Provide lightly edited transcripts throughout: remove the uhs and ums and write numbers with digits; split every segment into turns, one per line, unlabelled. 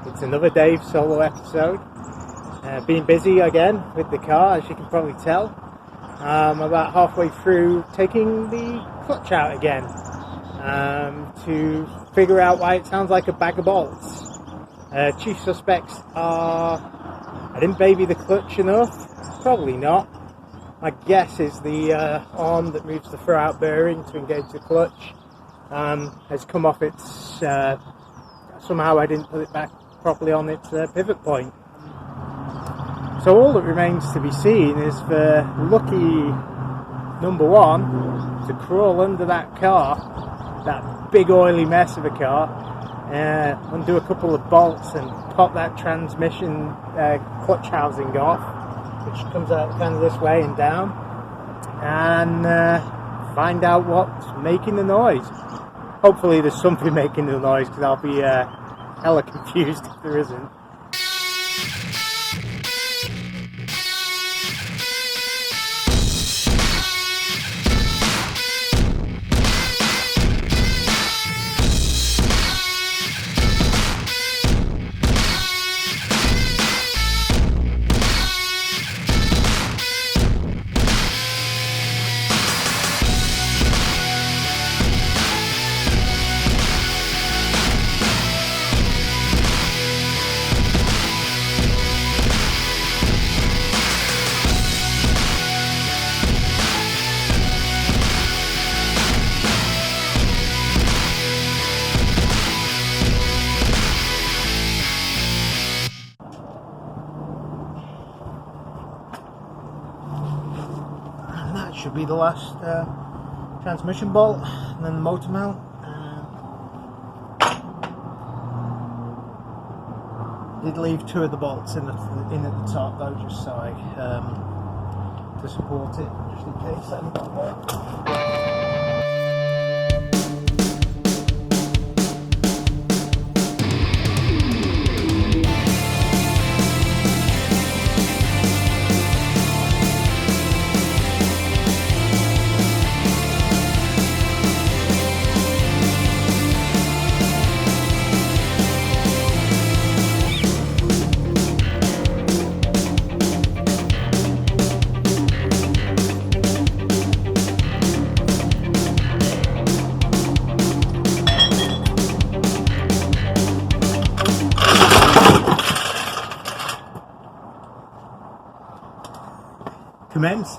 It's another Dave solo episode. Being busy again with the car, as you can probably tell. I'm about halfway through taking the clutch out again to figure out why it sounds like a bag of bolts. Chief suspects are I didn't baby the clutch enough, probably not. My guess is the arm that moves the throw-out bearing to engage the clutch has come off its, somehow I didn't put it back properly on its pivot point. So all that remains to be seen is for lucky number one to crawl under that car, that big oily mess of a car, undo a couple of bolts and pop that transmission clutch housing off, which comes out kind of this way and down, and find out what's making the noise. Hopefully there's something making the noise, because I'll be hella confused if there isn't. Should be the last transmission bolt, and then the motor mount. Did leave two of the bolts in at the top though, just so I to support it, just in case I don't work.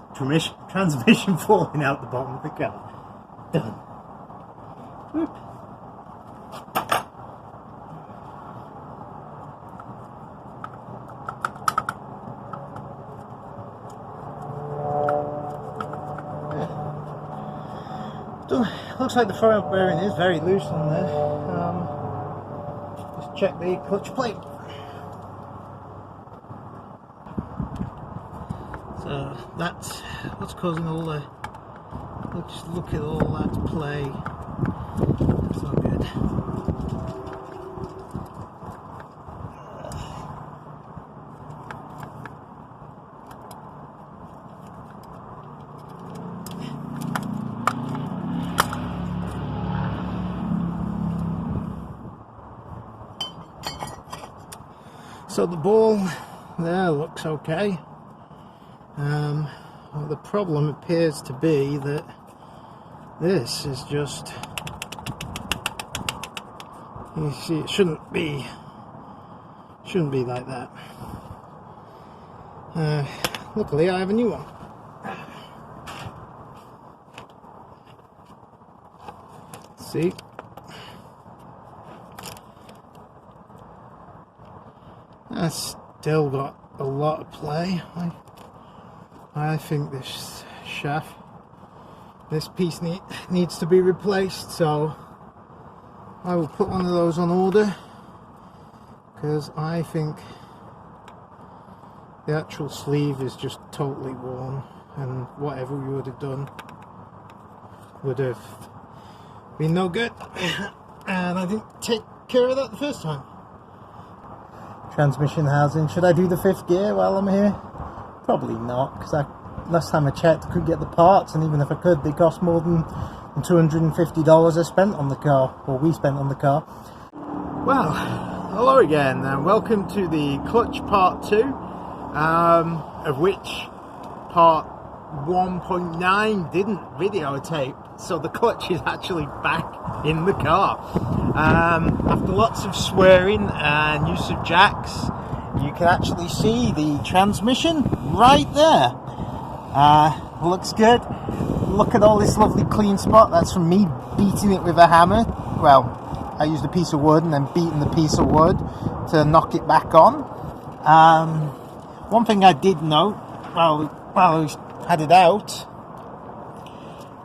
Commence transmission falling out the bottom of the car. Done. Whoop. Looks like the throw-out bearing is very loose on there. Just check the clutch plate. So that's what's causing all the. Let's look at all that play. That's not good. So the ball there looks okay. Well, the problem appears to be that this is just, you see, it shouldn't be like that. Luckily I have a new one. See, that's still got a lot of play. I think this shaft, this piece needs to be replaced, so I will put one of those on order, because I think the actual sleeve is just totally worn, and whatever we would have done would have been no good, and I didn't take care of that the first time. Transmission housing, should I do the fifth gear while I'm here? Probably not, because last time I checked I couldn't get the parts, and even if I could, they cost more than $250 I spent on the car, or we spent on the car. Well, Hello again, and welcome to the clutch part 2, of which part 1.9 didn't videotape, so the clutch is actually back in the car. After lots of swearing and use of jacks, you can actually see the transmission right there. Looks good. Look at all this lovely clean spot. That's from me beating it with a hammer. Well, I used a piece of wood and then beating the piece of wood to knock it back on. One thing I did note while I had it out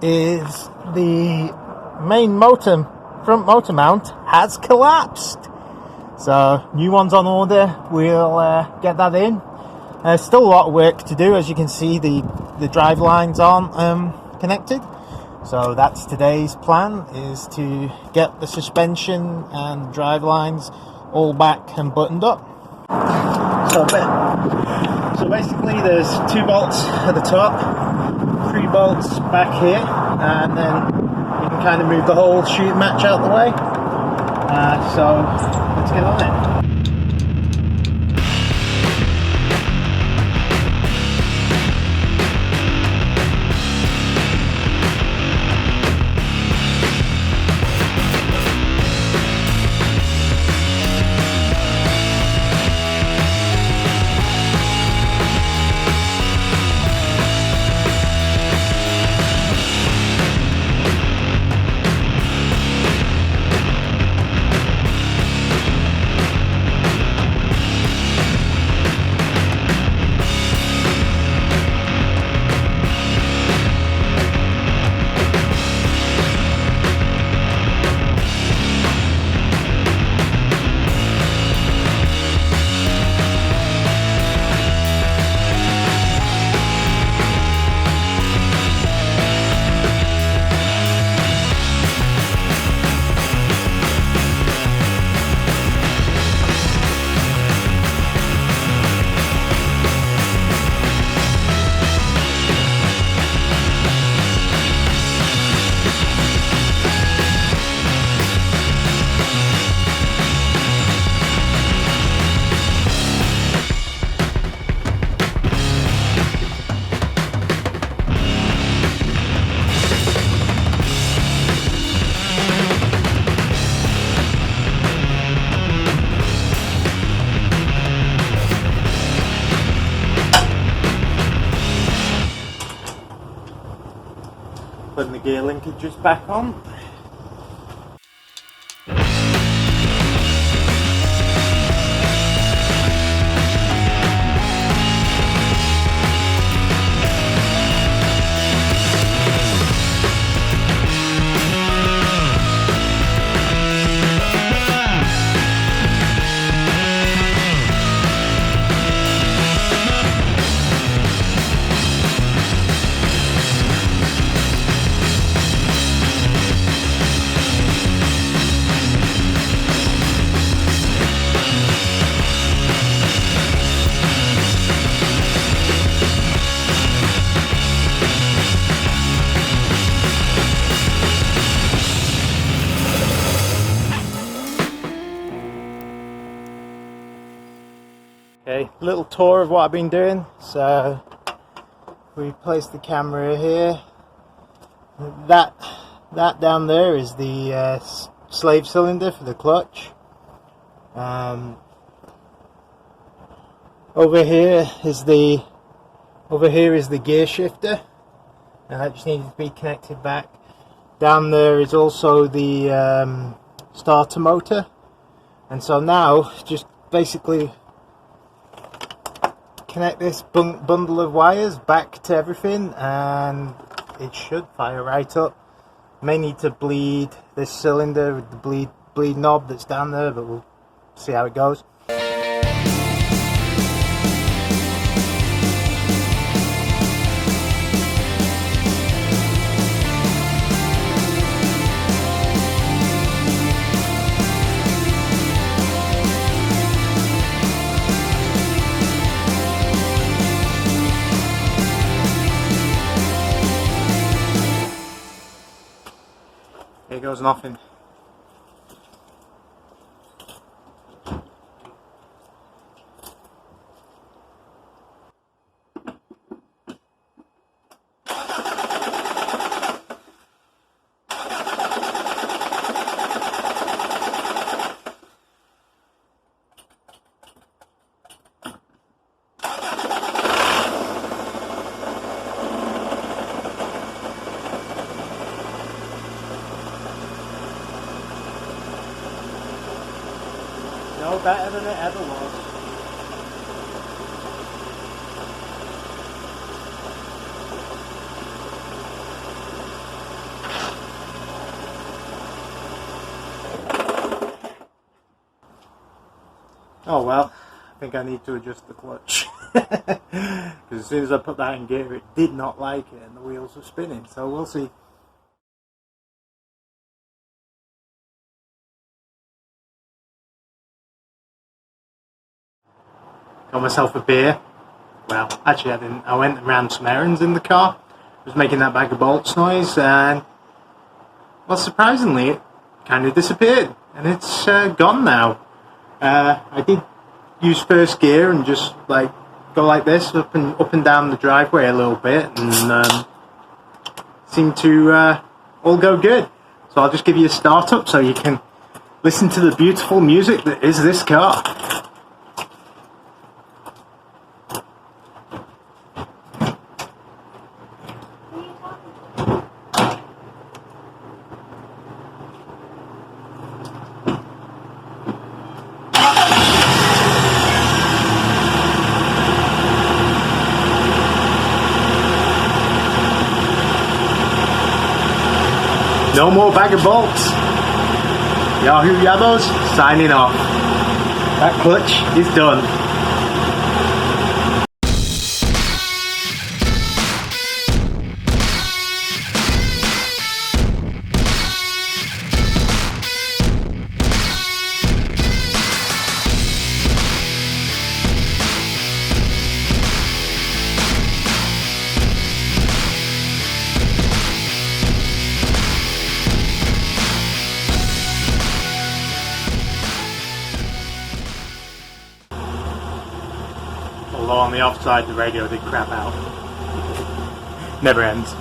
is the main front motor mount has collapsed. So new one's on order. We'll get that in. Still a lot of work to do. As you can see, the drive lines aren't connected. So that's today's plan, is to get the suspension and drive lines all back and buttoned up. So basically there's 2 bolts at the top, 3 bolts back here, and then you can kind of move the whole shooting match out the way. So let's get on it. Putting the gear linkages back on. Okay, little tour of what I've been doing. So we placed the camera here. That down there is the slave cylinder for the clutch. Over here is the gear shifter, and that just needed to be connected back. Down there is also the starter motor, and so now just basically connect this bundle of wires back to everything and it should fire right up. May need to bleed this cylinder with the bleed knob that's down there, but we'll see how it goes. Here goes nothing. lot better than it ever was. Oh well, I think I need to adjust the clutch. Because as soon as I put that in gear, it did not like it and the wheels were spinning, so we'll see. Got myself a beer. Well, actually I didn't. I went and ran some errands in the car. I was making that bag of bolts noise and, well, surprisingly it kind of disappeared and it's gone now. I did use first gear and just like go like this up and down the driveway a little bit and seemed to all go good. So I'll just give you a start up so you can listen to the beautiful music that is this car. No more bag of bolts. Yabo Yabbos signing off. That clutch is done. Although on the offside the radio did crap out. Never ends.